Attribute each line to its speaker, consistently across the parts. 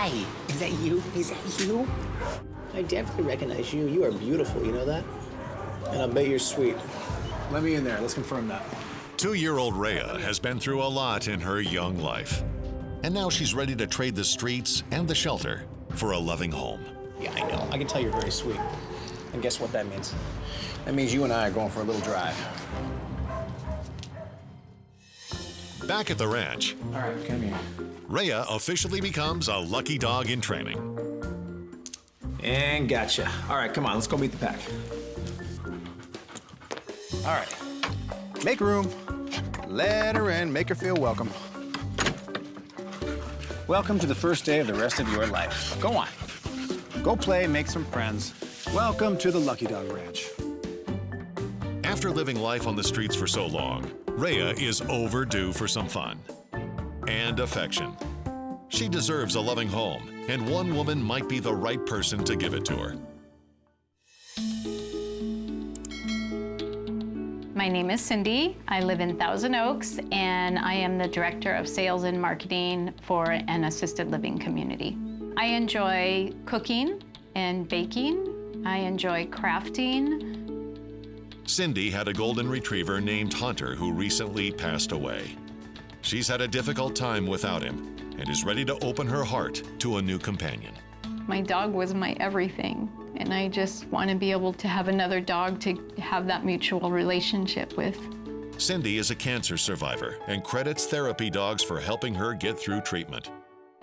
Speaker 1: Hi, is that you? Is that you? I definitely recognize you. You are beautiful, you know that? And I'll bet you're sweet. Let me in there, let's confirm that.
Speaker 2: 2-year-old Rhea has been through a lot in her young life. And now she's ready to trade the streets and the shelter for a loving home.
Speaker 1: Yeah, I know. I can tell you're very sweet. And guess what that means? That means you and I are going for a little drive.
Speaker 2: Back at the ranch,
Speaker 1: All right, come here.
Speaker 2: Rhea officially becomes a lucky dog in training.
Speaker 1: And gotcha. All right, come on, let's go meet the pack. All right. Make room. Let her in. Make her feel welcome. Welcome to the first day of the rest of your life. Go on. Go play, make some friends. Welcome to the Lucky Dog Ranch.
Speaker 2: After living life on the streets for so long, Rhea is overdue for some fun and affection. She deserves a loving home, and one woman might be the right person to give it to her.
Speaker 3: My name is Cindy. I live in Thousand Oaks, and I am the Director of Sales and Marketing for an assisted living community. I enjoy cooking and baking. I enjoy crafting.
Speaker 2: Cindy had a golden retriever named Hunter who recently passed away. She's had a difficult time without him and is ready to open her heart to a new companion.
Speaker 3: My dog was my everything, and I just want to be able to have another dog to have that mutual relationship with.
Speaker 2: Cindy is a cancer survivor and credits therapy dogs for helping her get through treatment.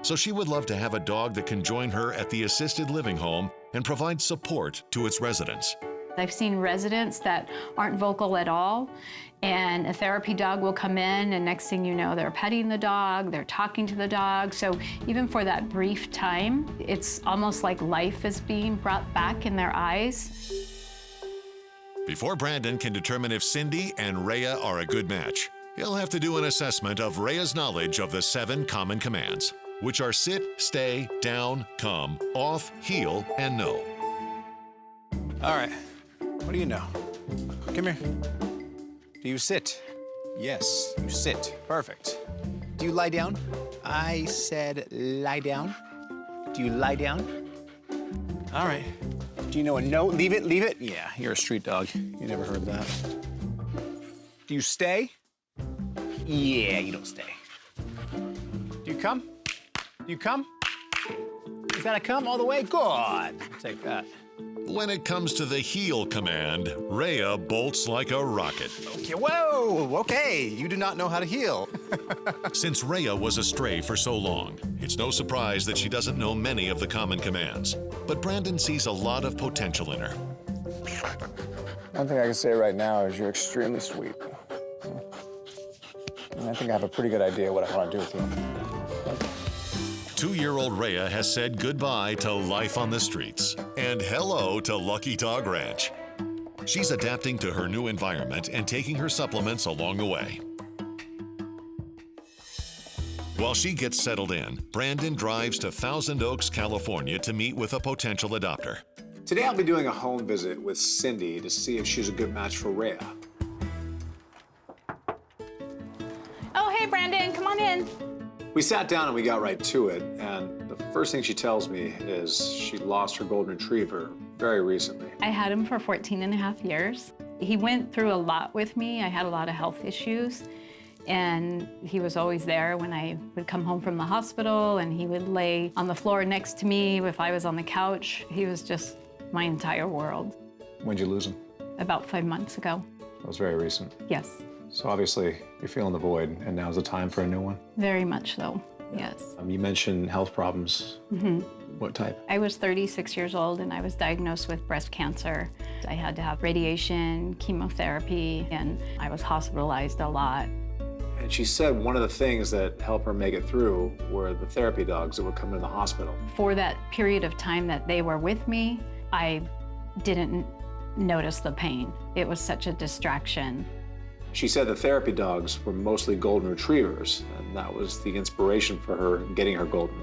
Speaker 2: So she would love to have a dog that can join her at the assisted living home and provide support to its residents.
Speaker 3: I've seen residents that aren't vocal at all, and a therapy dog will come in, and next thing you know, they're petting the dog, they're talking to the dog. So even for that brief time, it's almost like life is being brought back in their eyes.
Speaker 2: Before Brandon can determine if Cindy and Rhea are a good match, he'll have to do an assessment of Rhea's knowledge of the 7 common commands, which are sit, stay, down, come, off, heel, and no.
Speaker 1: All right. What do you know? Come here. Do you sit? Yes, you sit. Perfect. Do you lie down? I said lie down. Do you lie down? All right. Do you know a no? Leave it, leave it? Yeah, you're a street dog. You never heard that. Do you stay? Yeah, you don't stay. Do you come? Do you come? Is that a come all the way? Good. I'll take that.
Speaker 2: When it comes to the heel command, Rhea bolts like a rocket.
Speaker 1: Okay, whoa, okay. You do not know how to heel.
Speaker 2: Since Rhea was a stray for so long, it's no surprise that she doesn't know many of the common commands. But Brandon sees a lot of potential in her.
Speaker 4: One thing I can say right now is you're extremely sweet. And I think I have a pretty good idea what I want to do with you.
Speaker 2: 2-year-old Rhea has said goodbye to life on the streets and hello to Lucky Dog Ranch. She's adapting to her new environment and taking her supplements along the way. While she gets settled in, Brandon drives to Thousand Oaks, California to meet with a potential adopter.
Speaker 4: Today I'll be doing a home visit with Cindy to see if she's a good match for Rhea.
Speaker 3: Oh, hey, Brandon, come on in.
Speaker 4: We sat down and we got right to it, and the first thing she tells me is she lost her golden retriever very recently.
Speaker 3: I had him for 14 and a half years. He went through a lot with me. I had a lot of health issues, and he was always there when I would come home from the hospital, and he would lay on the floor next to me if I was on the couch. He was just my entire world.
Speaker 4: When'd you lose him?
Speaker 3: About 5 months ago.
Speaker 4: That was very recent.
Speaker 3: Yes,
Speaker 4: So obviously you're feeling the void, and now's the time for a new one.
Speaker 3: very much so, yes.
Speaker 4: You mentioned health problems. What type?
Speaker 3: I was 36 years old and I was diagnosed with breast cancer. I had to have radiation, chemotherapy, and I was hospitalized a lot.
Speaker 4: And she said one of the things that helped her make it through were the therapy dogs that would come into the hospital.
Speaker 3: For that period of time that they were with me, I didn't notice the pain. It was such a distraction.
Speaker 4: She said the therapy dogs were mostly golden retrievers, and that was the inspiration for her getting her golden.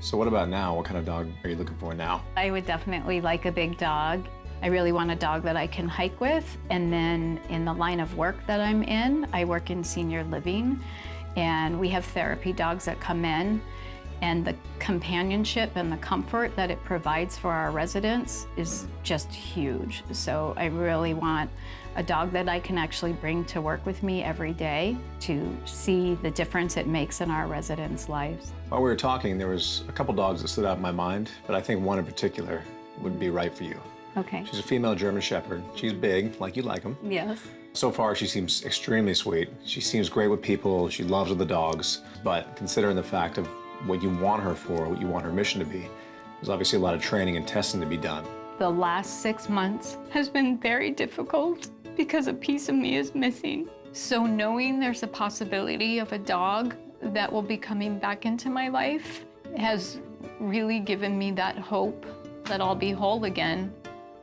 Speaker 4: So what about now? What kind of dog are you looking for now?
Speaker 3: I would definitely like a big dog. I really want a dog that I can hike with. And then in the line of work that I'm in, I work in senior living, and we have therapy dogs that come in. And the companionship and the comfort that it provides for our residents is just huge. So I really want a dog that I can actually bring to work with me every day to see the difference it makes in our residents' lives.
Speaker 4: While we were talking, there was a couple dogs that stood out in my mind, but I think one in particular would be right for you.
Speaker 3: Okay.
Speaker 4: She's a female German Shepherd. She's big, like you like them.
Speaker 3: Yes.
Speaker 4: So far, she seems extremely sweet. She seems great with people. She loves other dogs. But considering the fact of what you want her for, what you want her mission to be, there's obviously a lot of training and testing to be done.
Speaker 3: The last 6 months has been very difficult because a piece of me is missing. So knowing there's a possibility of a dog that will be coming back into my life has really given me that hope that I'll be whole again.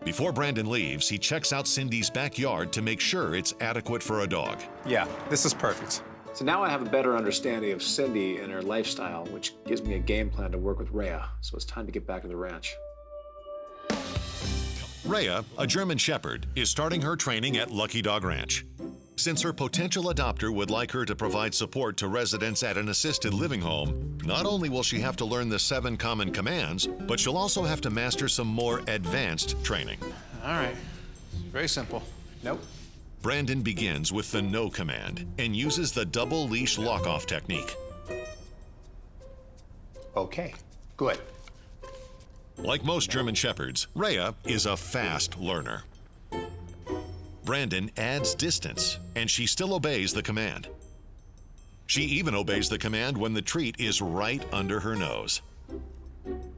Speaker 2: Before Brandon leaves, he checks out Cindy's backyard to make sure it's adequate for a dog.
Speaker 1: Yeah, this is perfect.
Speaker 4: So now I have a better understanding of Cindy and her lifestyle, which gives me a game plan to work with Rhea. So it's time to get back to the ranch.
Speaker 2: Rhea, a German Shepherd, is starting her training at Lucky Dog Ranch. Since her potential adopter would like her to provide support to residents at an assisted living home, not only will she have to learn the 7 common commands, but she'll also have to master some more advanced training.
Speaker 1: All right, very simple. Nope.
Speaker 2: Brandon begins with the no command and uses the double leash lock-off technique.
Speaker 1: Okay, good.
Speaker 2: Like most German Shepherds, Rhea is a fast learner. Brandon adds distance, and she still obeys the command. She even obeys the command when the treat is right under her nose.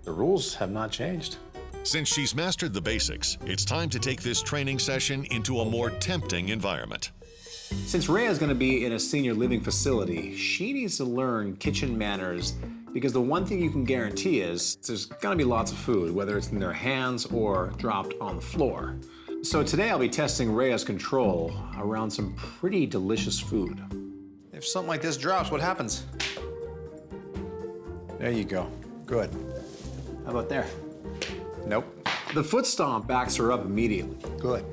Speaker 4: The rules have not changed.
Speaker 2: Since she's mastered the basics, it's time to take this training session into a more tempting environment.
Speaker 4: Since Rhea is going to be in a senior living facility, she needs to learn kitchen manners, because the one thing you can guarantee is there's going to be lots of food, whether it's in their hands or dropped on the floor. So today I'll be testing Rhea's control around some pretty delicious food.
Speaker 1: If something like this drops, what happens? There you go. Good. How about there? Nope.
Speaker 4: The foot stomp backs her up immediately.
Speaker 1: Good.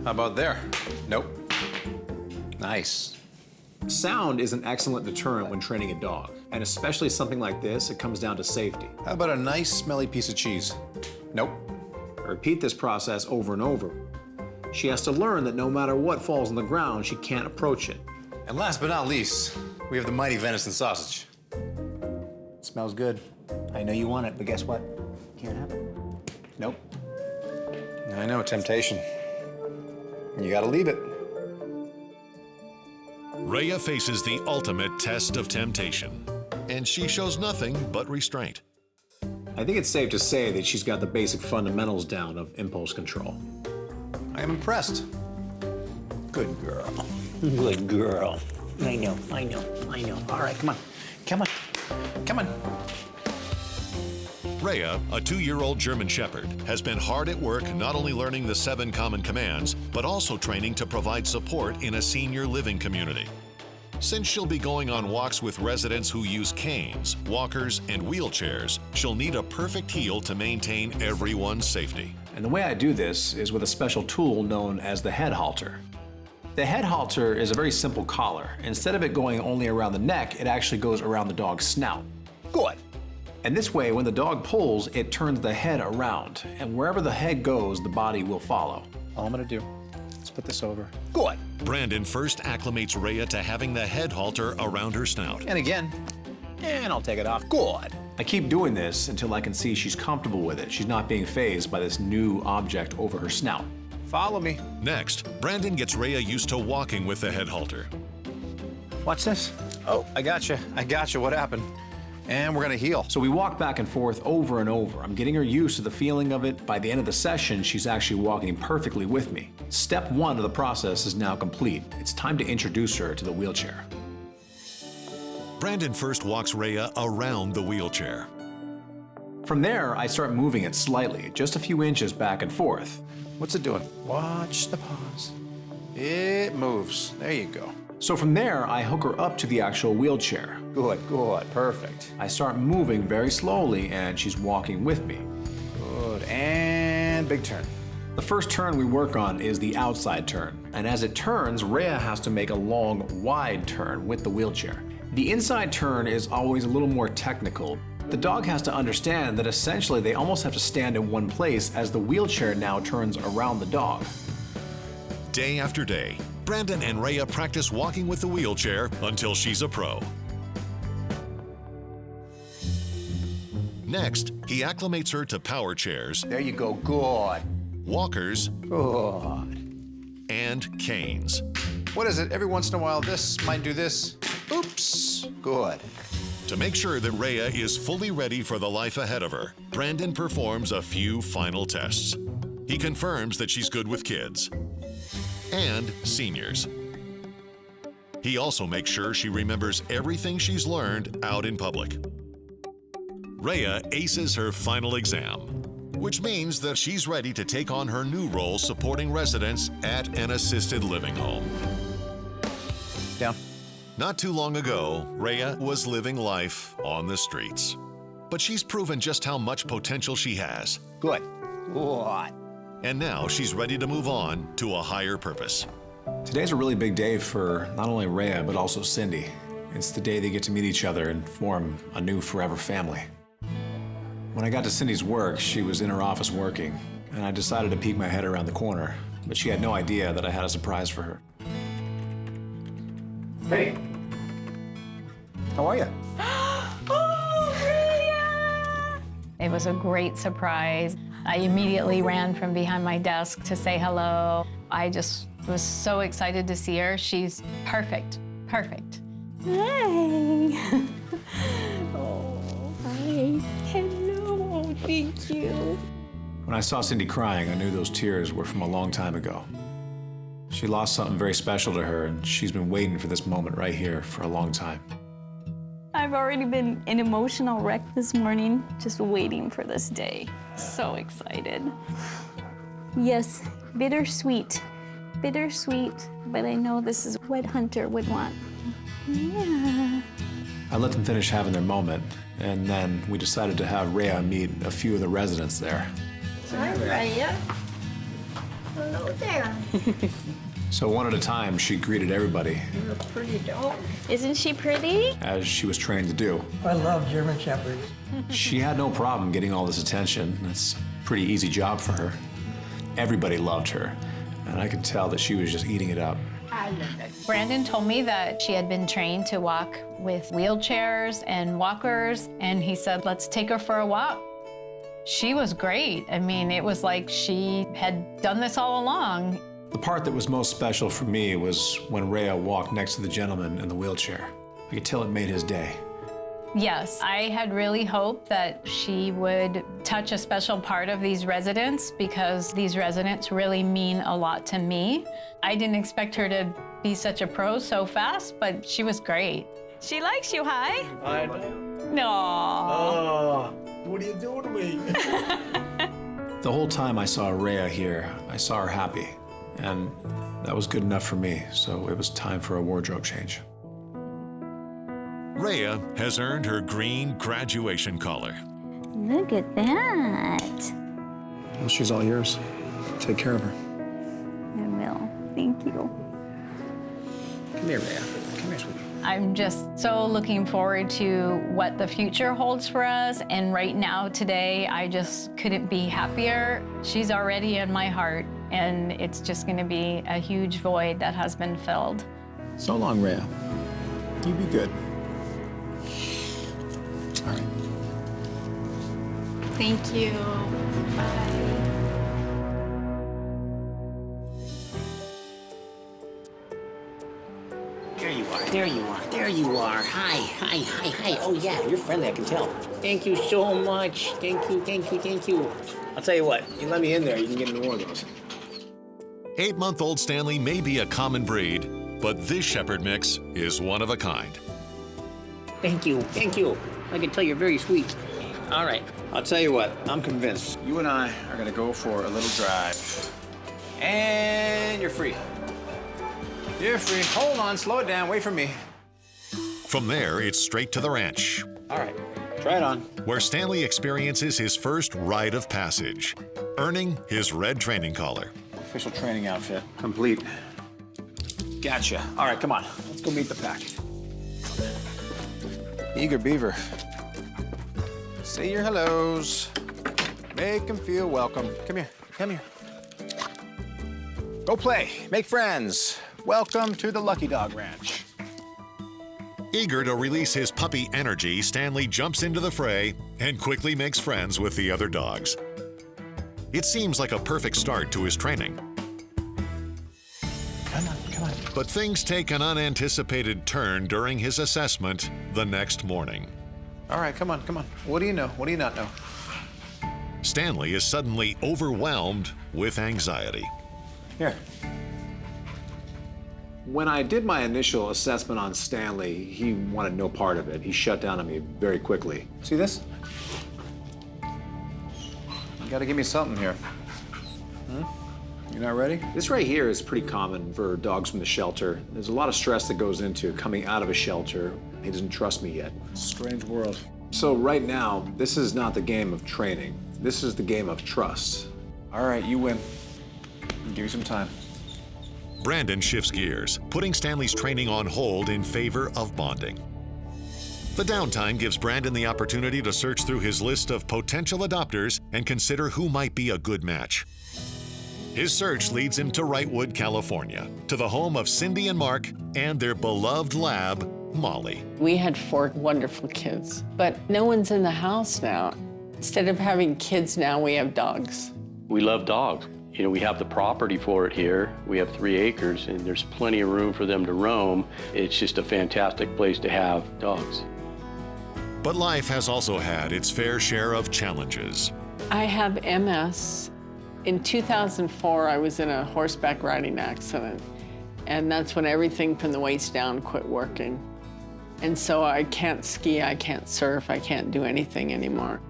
Speaker 1: How about there? Nope. Nice.
Speaker 4: Sound is an excellent deterrent when training a dog, and especially something like this, it comes down to safety.
Speaker 1: How about a nice smelly piece of cheese? Nope.
Speaker 4: Repeat this process over and over. She has to learn that no matter what falls on the ground, she can't approach it.
Speaker 1: And last but not least, we have the mighty venison sausage. It smells good. I know you want it, but guess what? Can't have it. Nope. I know, temptation. You gotta leave it.
Speaker 2: Rhea faces the ultimate test of temptation, and she shows nothing but restraint.
Speaker 4: I think it's safe to say that she's got the basic fundamentals down of impulse control.
Speaker 1: I am impressed.
Speaker 5: Good girl. Good girl. I know. All right, come on. Come on.
Speaker 2: Rhea, a 2-year-old German Shepherd, has been hard at work not only learning the 7 common commands, but also training to provide support in a senior living community. Since she'll be going on walks with residents who use canes, walkers, and wheelchairs, she'll need a perfect heel to maintain everyone's safety.
Speaker 4: And the way I do this is with a special tool known as the head halter. The head halter is a very simple collar. Instead of it going only around the neck, it actually goes around the dog's snout. Good. And this way, when the dog pulls, it turns the head around. And wherever the head goes, the body will follow.
Speaker 1: All I'm gonna do is put this over.
Speaker 4: Good.
Speaker 2: Brandon first acclimates Rhea to having the head halter around her snout.
Speaker 1: And again. And I'll take it off. Good.
Speaker 4: I keep doing this until I can see she's comfortable with it. She's not being fazed by this new object over her snout.
Speaker 1: Follow me.
Speaker 2: Next, Brandon gets Rhea used to walking with the head halter.
Speaker 1: Watch this. Oh, I gotcha. What happened? And we're gonna heel.
Speaker 4: So we walk back and forth over and over. I'm getting her used to the feeling of it. By the end of the session, she's actually walking perfectly with me. Step 1 of the process is now complete. It's time to introduce her to the wheelchair.
Speaker 2: Brandon first walks Rhea around the wheelchair.
Speaker 4: From there, I start moving it slightly, just a few inches back and forth.
Speaker 1: What's it doing? Watch the paws. It moves. There you go.
Speaker 4: So from there, I hook her up to the actual wheelchair.
Speaker 1: Good, perfect.
Speaker 4: I start moving very slowly and she's walking with me.
Speaker 1: Good, and big turn.
Speaker 4: The first turn we work on is the outside turn. And as it turns, Rhea has to make a long, wide turn with the wheelchair. The inside turn is always a little more technical. The dog has to understand that essentially they almost have to stand in one place as the wheelchair now turns around the dog.
Speaker 2: Day after day, Brandon and Rhea practice walking with the wheelchair until she's a pro. Next, he acclimates her to power chairs,
Speaker 1: There you go. Good.
Speaker 2: walkers,
Speaker 1: Good.
Speaker 2: and canes.
Speaker 1: What is it? Every once in a while, this might do this. Oops. Good.
Speaker 2: To make sure that Rhea is fully ready for the life ahead of her, Brandon performs a few final tests. He confirms that she's good with kids and seniors. He also makes sure she remembers everything she's learned out in public. Rhea aces her final exam, which means that she's ready to take on her new role supporting residents at an assisted living home.
Speaker 1: Down.
Speaker 2: Not too long ago, Rhea was living life on the streets. But she's proven just how much potential she has.
Speaker 1: Good. Good.
Speaker 2: And now she's ready to move on to a higher purpose.
Speaker 4: Today's a really big day for not only Rhea, but also Cindy. It's the day they get to meet each other and form a new forever family. When I got to Cindy's work, she was in her office working, and I decided to peek my head around the corner, but she had no idea that I had a surprise for her.
Speaker 1: Hey. How are you?
Speaker 3: Oh, Rhea! It was a great surprise. I immediately ran from behind my desk to say hello. I just was so excited to see her. She's perfect, perfect.
Speaker 6: Hi. Oh, hi. Hello. Thank you.
Speaker 4: When I saw Cindy crying, I knew those tears were from a long time ago. She lost something very special to her, and she's been waiting for this moment right here for a long time.
Speaker 6: I've already been an emotional wreck this morning, just waiting for this day. So excited. Yes, bittersweet. Bittersweet, but I know this is what Hunter would want. Yeah.
Speaker 4: I let them finish having their moment, and then we decided to have Rhea meet a few of the residents there.
Speaker 7: Hi, Rhea. Hello there.
Speaker 4: So one at a time, she greeted everybody,
Speaker 7: You're a pretty dog.
Speaker 6: Isn't she pretty?
Speaker 4: as she was trained to do.
Speaker 8: I love German Shepherds.
Speaker 4: She had no problem getting all this attention. It's a pretty easy job for her. Everybody loved her, and I could tell that she was just eating it up.
Speaker 7: I love it.
Speaker 3: Brandon told me that she had been trained to walk with wheelchairs and walkers, and he said, let's take her for a walk. She was great. I mean, it was like she had done this all along.
Speaker 4: The part that was most special for me was when Rhea walked next to the gentleman in the wheelchair. I could tell it made his day.
Speaker 3: Yes, I had really hoped that she would touch a special part of these residents because these residents really mean a lot to me. I didn't expect her to be such a pro so fast, but she was great.
Speaker 6: She likes you, hi?
Speaker 8: I know.
Speaker 3: No.
Speaker 8: Oh, what are you doing to me?
Speaker 4: The whole time I saw Rhea here, I saw her happy. And that was good enough for me, so it was time for a wardrobe change.
Speaker 2: Rhea has earned her green graduation collar.
Speaker 6: Look at that.
Speaker 4: Well, she's all yours. Take care of her.
Speaker 6: I will. Thank you.
Speaker 1: Come here, Rhea. Come here, sweetie.
Speaker 3: I'm just so looking forward to what the future holds for us. And right now, today, I just couldn't be happier. She's already in my heart, and it's just going to be a huge void that has been filled.
Speaker 1: So long, Rhea. You be good. All right.
Speaker 6: Thank you. Bye.
Speaker 5: There you are, there you are, there you are. Hi, hi, hi, hi. Oh yeah, you're friendly, I can tell. Thank you so much. Thank you, thank you, thank you. I'll tell you what, you let me in there, you can get into one of those.
Speaker 2: 8-month-old Stanley may be a common breed, but this shepherd mix is one of a kind.
Speaker 5: Thank you, thank you. I can tell you're very sweet. All right,
Speaker 1: I'll tell you what, I'm convinced. You and I are gonna go for a little drive. And you're free. You're free. Hold on, slow it down, wait for me.
Speaker 2: From there, it's straight to the ranch,
Speaker 1: All right, try it on.
Speaker 2: where Stanley experiences his first rite of passage, earning his red training collar.
Speaker 1: Official training outfit, complete. Gotcha. All right, come on, let's go meet the pack. Eager beaver. Say your hellos. Make them feel welcome. Come here, come here. Go play, make friends. Welcome to the Lucky Dog Ranch.
Speaker 2: Eager to release his puppy energy, Stanley jumps into the fray and quickly makes friends with the other dogs. It seems like a perfect start to his training.
Speaker 1: Come on, come on.
Speaker 2: But things take an unanticipated turn during his assessment the next morning.
Speaker 1: All right, come on, come on. What do you know? What do you not know?
Speaker 2: Stanley is suddenly overwhelmed with anxiety.
Speaker 1: Here.
Speaker 4: When I did my initial assessment on Stanley, he wanted no part of it. He shut down on me very quickly.
Speaker 1: See this? You gotta give me something here. You not ready?
Speaker 4: This right here is pretty common for dogs from the shelter. There's a lot of stress that goes into coming out of a shelter. He doesn't trust me yet.
Speaker 1: Strange world.
Speaker 4: So right now, this is not the game of training. This is the game of trust.
Speaker 1: All right, you win. I'll give you some time.
Speaker 2: Brandon shifts gears, putting Stanley's training on hold in favor of bonding. The downtime gives Brandon the opportunity to search through his list of potential adopters and consider who might be a good match. His search leads him to Wrightwood, California, to the home of Cindy and Mark and their beloved lab, Molly.
Speaker 9: We had 4 wonderful kids, but no one's in the house now. Instead of having kids now, we have dogs.
Speaker 10: We love dogs. You know, we have the property for it here. We have 3 acres, and there's plenty of room for them to roam. It's just a fantastic place to have dogs.
Speaker 2: But life has also had its fair share of challenges.
Speaker 9: I have MS. In 2004, I was in a horseback riding accident, and that's when everything from the waist down quit working. And so I can't ski, I can't surf, I can't do anything anymore.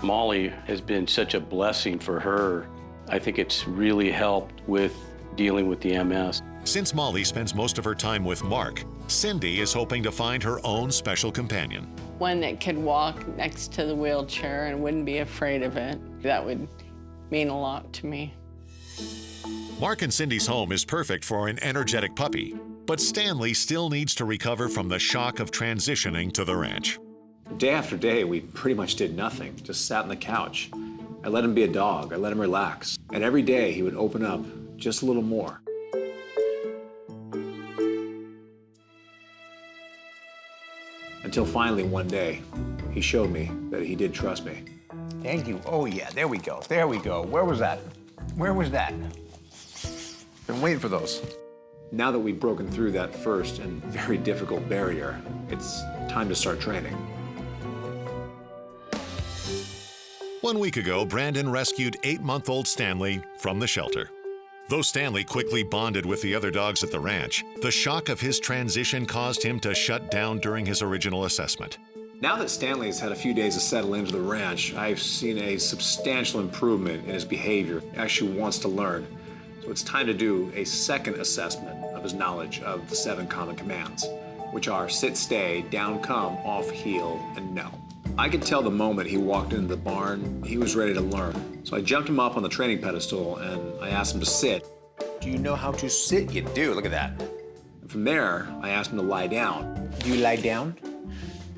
Speaker 10: Molly has been such a blessing for her. I think it's really helped with dealing with the MS.
Speaker 2: Since Molly spends most of her time with Mark, Cindy is hoping to find her own special companion.
Speaker 9: One that could walk next to the wheelchair and wouldn't be afraid of it. That would mean a lot to me.
Speaker 2: Mark and Cindy's home is perfect for an energetic puppy, but Stanley still needs to recover from the shock of transitioning to the ranch.
Speaker 4: Day after day, we pretty much did nothing, just sat on the couch. I let him be a dog, I let him relax. And every day he would open up just a little more. Until finally one day, he showed me that he did trust me.
Speaker 1: Thank you. Oh, yeah, there we go. There we go. Where was that? Where was that? Been waiting for those.
Speaker 4: Now that we've broken through that first and very difficult barrier, it's time to start training.
Speaker 2: 1 week ago, Brandon rescued 8-month-old Stanley from the shelter. Though Stanley quickly bonded with the other dogs at the ranch, the shock of his transition caused him to shut down during his original assessment.
Speaker 4: Now that Stanley's had a few days to settle into the ranch, I've seen a substantial improvement in his behavior. He actually wants to learn. So it's time to do a second assessment of his knowledge of the 7 common commands, which are sit, stay, down, come, off, heel, and no. I could tell the moment he walked into the barn, he was ready to learn. So I jumped him up on the training pedestal and I asked him to sit.
Speaker 1: Do you know how to sit? You do. Look at that.
Speaker 4: And from there, I asked him to lie down.
Speaker 1: Do you lie down?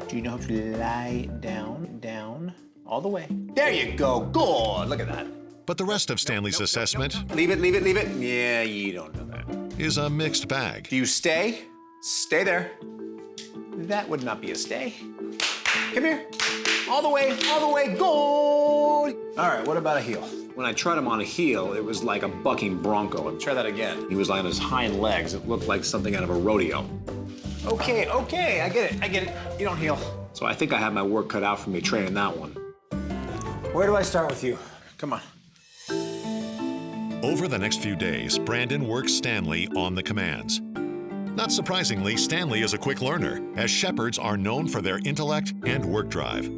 Speaker 1: Do you know how to lie down? Down. All the way. There you go. Good. Look at that.
Speaker 2: But the rest of Stanley's assessment
Speaker 1: Leave it, leave it, leave it. Yeah, you don't know that.
Speaker 2: is a mixed bag.
Speaker 1: Do you stay? Stay there. That would not be a stay. Come here. All the way, go! All right, what about a heel?
Speaker 4: When I tried him on a heel, it was like a bucking bronco.
Speaker 1: Try that again.
Speaker 4: He was on his hind legs. It looked like something out of a rodeo.
Speaker 1: Okay, I get it. You don't heel.
Speaker 4: So I think I have my work cut out for me training that one.
Speaker 1: Where do I start with you? Come on.
Speaker 2: Over the next few days, Brandon works Stanley on the commands. Not surprisingly, Stanley is a quick learner, as shepherds are known for their intellect and work drive.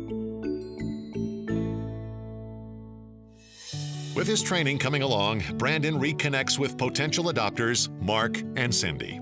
Speaker 2: With his training coming along, Brandon reconnects with potential adopters Mark and Cindy.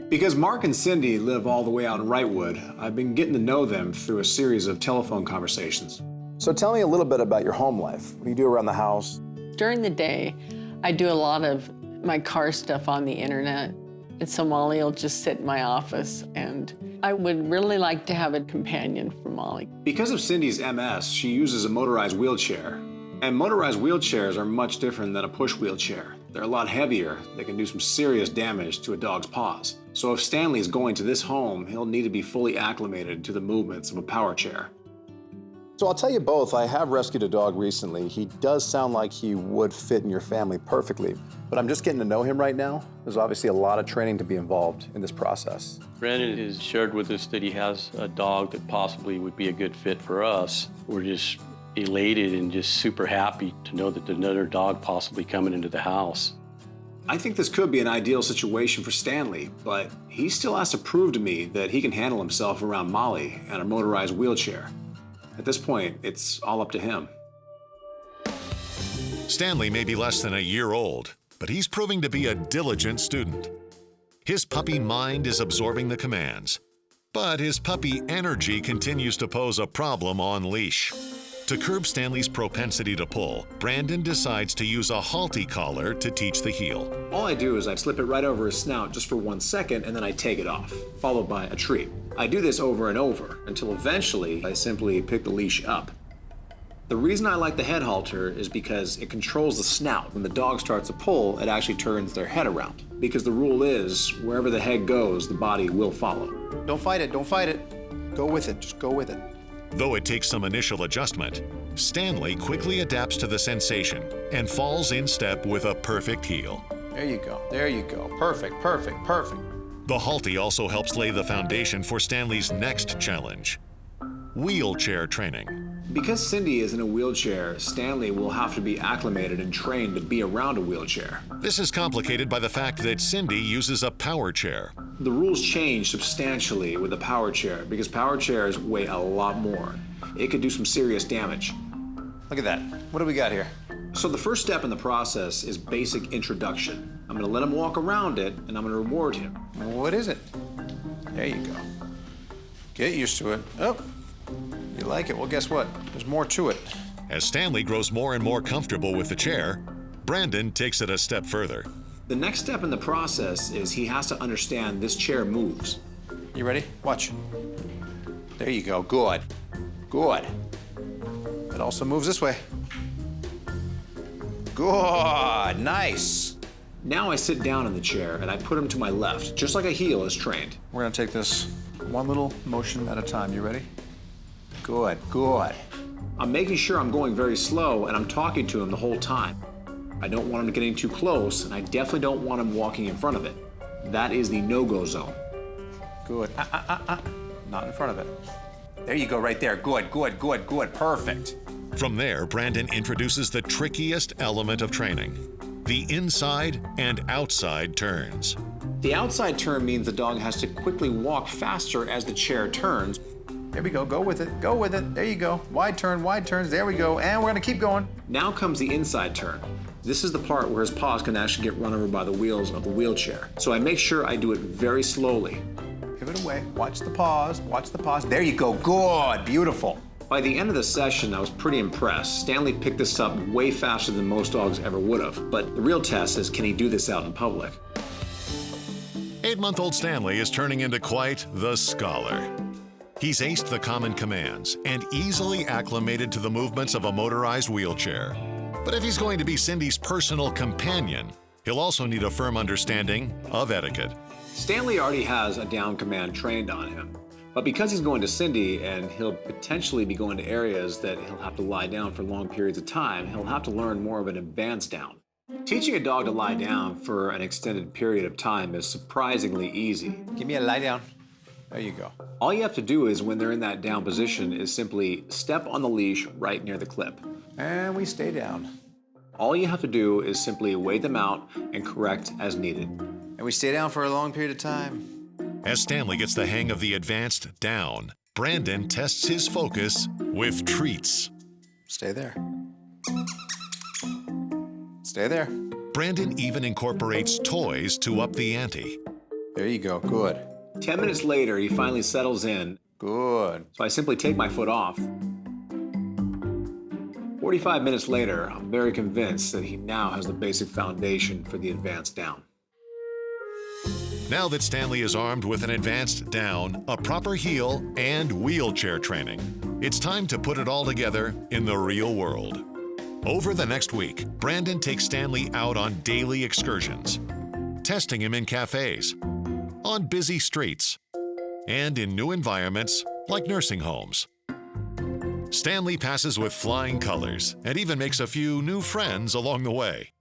Speaker 4: Because Mark and Cindy live all the way out in Wrightwood, I've been getting to know them through a series of telephone conversations.
Speaker 11: So tell me a little bit about your home life. What do you do around the house?
Speaker 9: During the day, I do a lot of my car stuff on the internet. And so Molly will just sit in my office and I would really like to have a companion for Molly.
Speaker 4: Because of Cindy's MS, she uses a motorized wheelchair. And motorized wheelchairs are much different than a push wheelchair. They're a lot heavier. They can do some serious damage to a dog's paws. So if Stanley is going to this home, he'll need to be fully acclimated to the movements of a power chair.
Speaker 11: So I'll tell you both, I have rescued a dog recently. He does sound like he would fit in your family perfectly, but I'm just getting to know him right now. There's obviously a lot of training to be involved in this process.
Speaker 10: Brandon has shared with us that he has a dog that possibly would be a good fit for us. We're just elated and just super happy to know that there's another dog possibly coming into the house.
Speaker 4: I think this could be an ideal situation for Stanley, but he still has to prove to me that he can handle himself around Molly and a motorized wheelchair. At this point, it's all up to him.
Speaker 2: Stanley may be less than a year old, but he's proving to be a diligent student. His puppy mind is absorbing the commands, but his puppy energy continues to pose a problem on leash. To curb Stanley's propensity to pull, Brandon decides to use a Halter collar to teach the heel.
Speaker 4: All I do is I slip it right over his snout just for 1 second, and then I take it off, followed by a treat. I do this over and over until eventually I simply pick the leash up. The reason I like the head halter is because it controls the snout. When the dog starts to pull, it actually turns their head around. Because the rule is, wherever the head goes, the body will follow.
Speaker 1: Don't fight it, don't fight it. Go with it, just go with it.
Speaker 2: Though it takes some initial adjustment, Stanley quickly adapts to the sensation and falls in step with a perfect heel.
Speaker 1: There you go, there you go. Perfect, perfect, perfect.
Speaker 2: The Halter also helps lay the foundation for Stanley's next challenge, wheelchair training.
Speaker 4: Because Cindy is in a wheelchair, Stanley will have to be acclimated and trained to be around a wheelchair.
Speaker 2: This is complicated by the fact that Cindy uses a power chair.
Speaker 4: The rules change substantially with a power chair because power chairs weigh a lot more. It could do some serious damage.
Speaker 1: Look at that. What do we got here?
Speaker 4: So the first step in the process is basic introduction. I'm gonna let him walk around it and I'm gonna reward him.
Speaker 1: What is it? There you go. Get used to it. Oh, you like it? Well, guess what? There's more to it.
Speaker 2: As Stanley grows more and more comfortable with the chair, Brandon takes it a step further.
Speaker 4: The next step in the process is he has to understand this chair moves.
Speaker 1: You ready? Watch. There you go. Good. Good. It also moves this way. Good. Nice.
Speaker 4: Now I sit down in the chair and I put him to my left, just like a heel is trained.
Speaker 1: We're gonna take this one little motion at a time. You ready? Good. Good.
Speaker 4: I'm making sure I'm going very slow and I'm talking to him the whole time. I don't want him getting too close and I definitely don't want him walking in front of it. That is the no-go zone.
Speaker 1: Good. Not in front of it. There you go, right there. Good, good, good, good. Perfect.
Speaker 2: From there, Brandon introduces the trickiest element of training, the inside and outside turns.
Speaker 4: The outside turn means the dog has to quickly walk faster as the chair turns.
Speaker 1: There we go. Go with it. Go with it. There you go. Wide turns. There we go. And we're going to keep going.
Speaker 4: Now comes the inside turn. This is the part where his paws can actually get run over by the wheels of the wheelchair. So I make sure I do it very slowly.
Speaker 1: Pivot away. Watch the paws. Watch the paws. There you go. Good. Beautiful.
Speaker 4: By the end of the session, I was pretty impressed. Stanley picked this up way faster than most dogs ever would have. But the real test is, can he do this out in public?
Speaker 2: 8-month-old Stanley is turning into quite the scholar. He's aced the common commands and easily acclimated to the movements of a motorized wheelchair. But if he's going to be Cindy's personal companion, he'll also need a firm understanding of etiquette.
Speaker 4: Stanley already has a down command trained on him. But because he's going to Cindy and he'll potentially be going to areas that he'll have to lie down for long periods of time, he'll have to learn more of an advanced down. Teaching a dog to lie down for an extended period of time is surprisingly easy.
Speaker 1: Give me a lie down. There you go.
Speaker 4: All you have to do is, when they're in that down position, is simply step on the leash right near the clip.
Speaker 1: And we stay down.
Speaker 4: All you have to do is simply wait them out and correct as needed.
Speaker 1: And we stay down for a long period of time.
Speaker 2: As Stanley gets the hang of the advanced down, Brandon tests his focus with treats.
Speaker 1: Stay there. Stay there.
Speaker 2: Brandon even incorporates toys to up the ante.
Speaker 1: There you go. Good.
Speaker 4: 10 minutes later, he finally settles in.
Speaker 1: Good.
Speaker 4: So I simply take my foot off. 45 minutes later, I'm very convinced that he now has the basic foundation for the advanced down.
Speaker 2: Now that Stanley is armed with an advanced down, a proper heel, and wheelchair training, it's time to put it all together in the real world. Over the next week, Brandon takes Stanley out on daily excursions, testing him in cafes, on busy streets, and in new environments like nursing homes. Stanley passes with flying colors and even makes a few new friends along the way.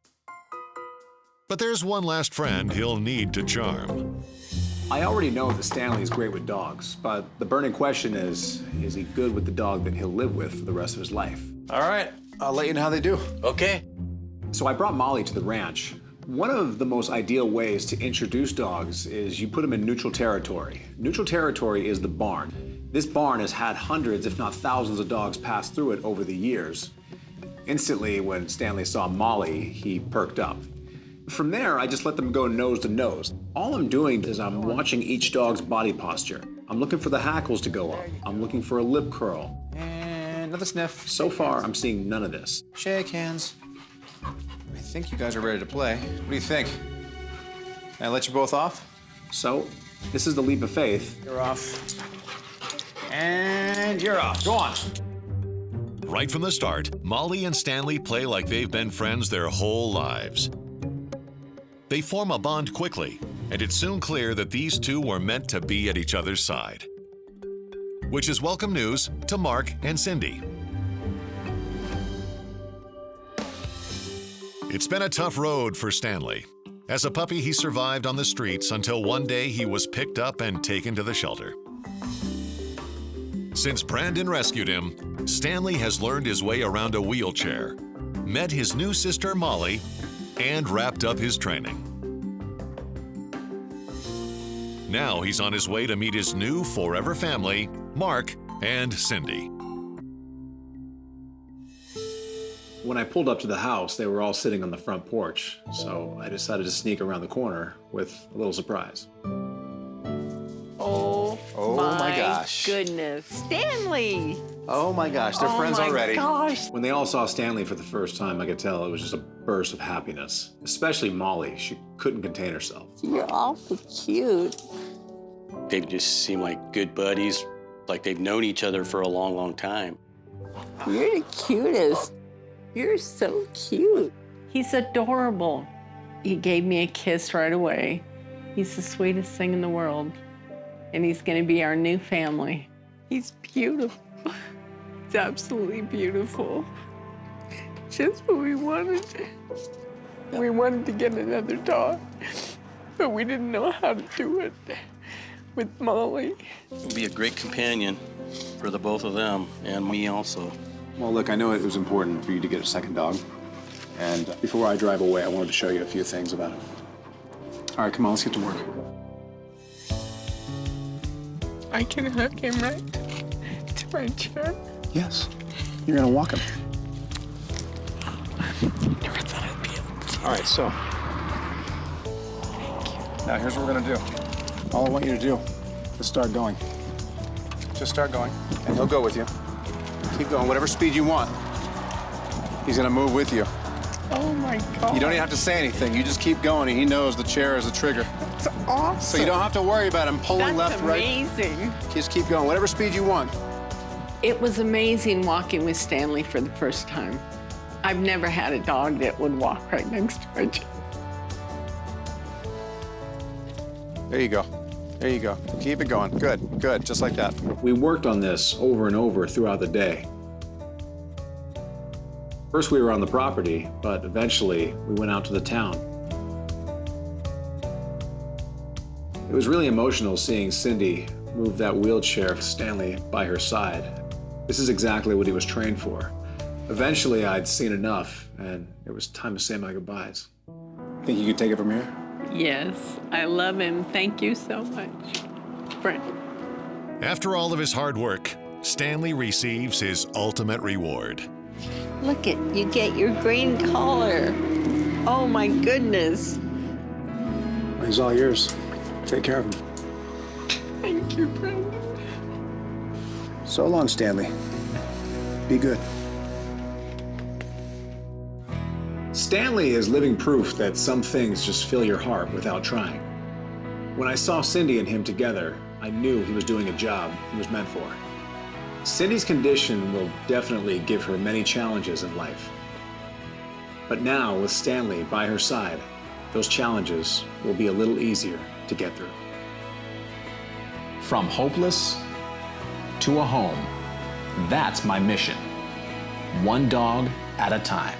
Speaker 2: But there's one last friend he'll need to charm.
Speaker 4: I already know that Stanley is great with dogs, but the burning question is he good with the dog that he'll live with for the rest of his life?
Speaker 1: All right, I'll let you know how they do.
Speaker 5: Okay.
Speaker 4: So I brought Molly to the ranch. One of the most ideal ways to introduce dogs is you put them in neutral territory. Neutral territory is the barn. This barn has had hundreds, if not thousands, of dogs pass through it over the years. Instantly, when Stanley saw Molly, he perked up. From there, I just let them go nose to nose. All I'm doing is I'm watching each dog's body posture. I'm looking for the hackles to go up. I'm looking for a lip curl.
Speaker 1: And another sniff.
Speaker 4: So far, I'm seeing none of this.
Speaker 1: Shake hands. I think you guys are ready to play. What do you think? Can I let you both off?
Speaker 4: So, this is the leap of faith.
Speaker 1: You're off. And you're off. Go on.
Speaker 2: Right from the start, Molly and Stanley play like they've been friends their whole lives. They form a bond quickly, and it's soon clear that these two were meant to be at each other's side. Which is welcome news to Mark and Cindy. It's been a tough road for Stanley. As a puppy, he survived on the streets until one day he was picked up and taken to the shelter. Since Brandon rescued him, Stanley has learned his way around a wheelchair, met his new sister Molly, and wrapped up his training. Now he's on his way to meet his new forever family, Mark and Cindy.
Speaker 4: When I pulled up to the house, they were all sitting on the front porch, so I decided to sneak around the corner with a little surprise.
Speaker 9: Oh
Speaker 1: my gosh.
Speaker 9: Goodness. Stanley!
Speaker 1: Oh my gosh, they're friends already.
Speaker 9: Oh my gosh.
Speaker 4: When they all saw Stanley for the first time, I could tell it was just a burst of happiness. Especially Molly. She couldn't contain herself.
Speaker 9: You're awfully cute.
Speaker 10: They just seem like good buddies, like they've known each other for a long, long time.
Speaker 9: You're the cutest. You're so cute. He's adorable. He gave me a kiss right away. He's the sweetest thing in the world. And he's gonna be our new family. He's beautiful. He's absolutely beautiful. Just what we wanted. We wanted to get another dog, but we didn't know how to do it with Molly.
Speaker 10: He'll be a great companion for the both of them and me also.
Speaker 4: Well, look, I know it was important for you to get a second dog. And before I drive away, I wanted to show you a few things about him. All right, come on, let's get to work.
Speaker 9: I can hook him right to my chair.
Speaker 4: Yes. You're gonna walk him.
Speaker 9: Never thought I'd be able to.
Speaker 4: All right, so. Now, here's what we're gonna do. All I want you to do is start going. Just start going.
Speaker 1: And he'll go with you. Keep going, whatever speed you want. He's gonna move with you.
Speaker 9: Oh my God.
Speaker 1: You don't even have to say anything. You just keep going, and he knows the chair is the trigger.
Speaker 9: That's awesome.
Speaker 1: So you don't have to worry about him pulling left, right.
Speaker 9: That's amazing.
Speaker 1: Just keep going, whatever speed you want.
Speaker 9: It was amazing walking with Stanley for the first time. I've never had a dog that would walk right next to my chair.
Speaker 1: There you go. There you go. Keep it going. Good, good, just like that.
Speaker 4: We worked on this over and over throughout the day. First, we were on the property, but eventually we went out to the town. It was really emotional seeing Cindy move that wheelchair with Stanley by her side. This is exactly what he was trained for. Eventually, I'd seen enough, and it was time to say my goodbyes. Think you could take it from here?
Speaker 9: Yes, I love him. Thank you so much, Brandon.
Speaker 2: After all of his hard work, Stanley receives his ultimate reward.
Speaker 9: Look it, you get your green collar. Oh my goodness.
Speaker 4: He's all yours. Take care of him.
Speaker 9: Thank you, Brandon.
Speaker 4: So long, Stanley. Be good. Stanley is living proof that some things just fill your heart without trying. When I saw Cindy and him together, I knew he was doing a job he was meant for. Cindy's condition will definitely give her many challenges in life. But now, with Stanley by her side, those challenges will be a little easier to get through. From hopeless to a home, that's my mission. One dog at a time.